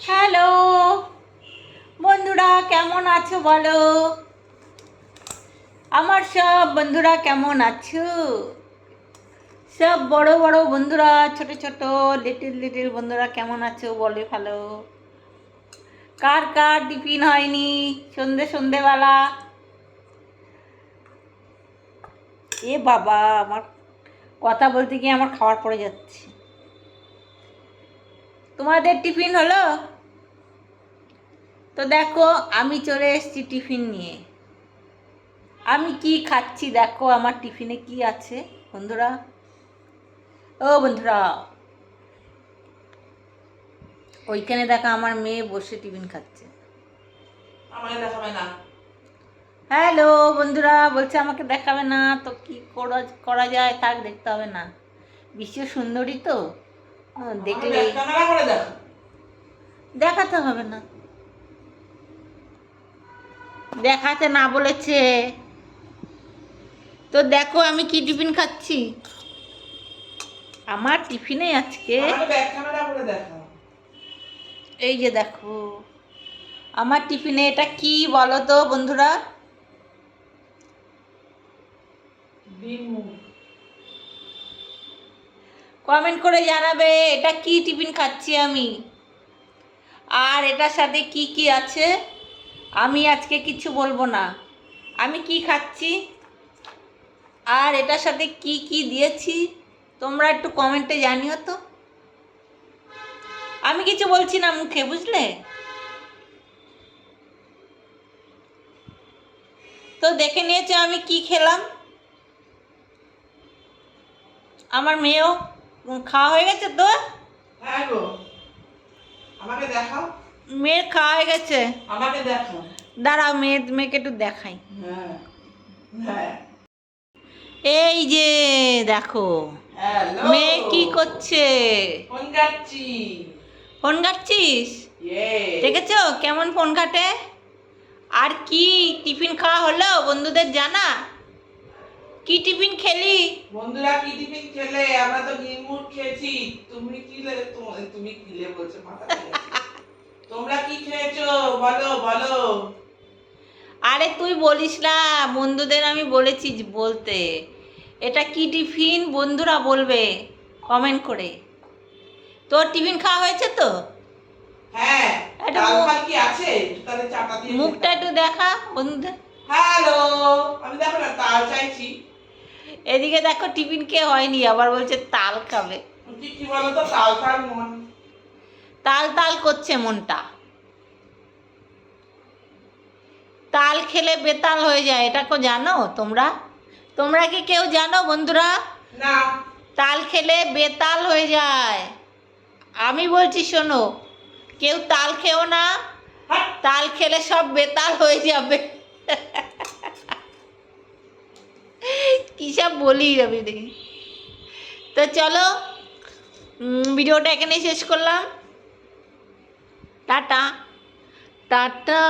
Hello বন্ধুরা, কেমন আছো বলো? আমার সব বন্ধুরা কেমন আছো? সব বড় বড় বন্ধুরা, ছোট ছোট লিটিল লিটিল বন্ধুরা কেমন আছো বলে ভালো। কার কার টিফিন হয়নি সন্ধেবেলা? এ বাবা, আমার কথা বলতে গিয়ে আমার খাবার পড়ে যাচ্ছে। তোমাদের টিফিন হলো? তো দেখো, আমি চলে এসেছি টিফিন নিয়ে। আমি কি খাচ্ছি দেখো, আমার টিফিনে কি আছে বন্ধুরা। ও বন্ধুরা, ওইখানে দেখো আমার মেয়ে বসে টিফিন খাচ্ছে। আমাকে দেখাবে না। হ্যালো বন্ধুরা, বলছে আমাকে দেখাবে না, তো কি করা যায়, থাক, দেখতে হবে না। বিশ্ব সুন্দরী তো, দেখলে ক্যামেরা করে দেখো। দেখাতে হবে না, দেখাতে না বলেছে। তো দেখো আমি কি টিফিন খাচ্ছি। আমার টিফিনে আজকে আমাকে ব্যাক ক্যামেরা করে দেখো। এই যে দেখো আমার টিফিনে এটা কি বলো তো বন্ধুরা। ডিম মুগ। কমেন্ট করে জানাবে এটা কি টিফিন খাচ্ছি আমি, আর এটার সাথে কি কি আছে। আমি আজকে কিছু বলবো না, আমি কি খাচ্ছি আর এটার সাথে কি কি দিয়েছি তোমরা একটু কমেন্টে জানিও তো। আমি কিছু বলছি না মুখে, বুঝলে? তো দেখে নিয়েছো আমি কি খেলাম। আমার মেয়েও খাওয়া হয়ে গেছে তো। হ্যাঁ গো, আমাকে দেখাও। মেয়ের খাওয়া হয়ে গেছে। আমাকে দেখো। দাঁড়াও, মেয়েকে একটু দেখাই। হ্যাঁ হ্যাঁ, এই যে দেখো হ্যালো। মেয়ে কি করছে। ফোন কাটছি। ফোন ঘাটছিস? ইয়ে। দেখেছো কেমন ফোন ঘাটে। আর কি টিফিন খাওয়া হলো বন্ধুদের জানা? কি টিফিন খেলি? বন্ধুরা কি টিফিন খেলে? আমরা তো ডিম মুগ খেয়েছি। তুমি কি তুমি কিলে বলছো, মাথা ঠিক আছে। তোমরা কি খেয়েছো বলো বলো। আরে তুই বলিস না, বন্ধুদের আমি বলেছি বলতে। এটা কি টিফিন বন্ধুরা বলবে কমেন্ট করে। তোর টিফিন খাওয়া হয়েছে তো? হ্যাঁ, এটা ডাল ভাত কি আছে? তাহলে চাটা দিয়ে মুখটা একটু দেখা বন্ধুদের। হ্যালো, আমি দেখো না তাল চাইছি। এদিকে দেখো টিফিন খেয়ে হয়নি, আবার বলছে তাল খাবে। কি কি বলো তো, তাল তাল মন। তাল তাল করছে মনটা। তাল খেলে বেতাল হয়ে যায়, এটা তো জানো তোমরা? তোমরা কি কেউ জানো বন্ধুরা? না। তাল খেলে বেতাল হয়ে যায়। আমি বলছি শোনো, কেউ তাল খেও না, হাট। তাল খেলে সব বেতাল হয়ে যাবে। কী সব বলি আমি দেখি। তো চলো, ভিডিওটা এখানেই শেষ করলাম। Tata tata.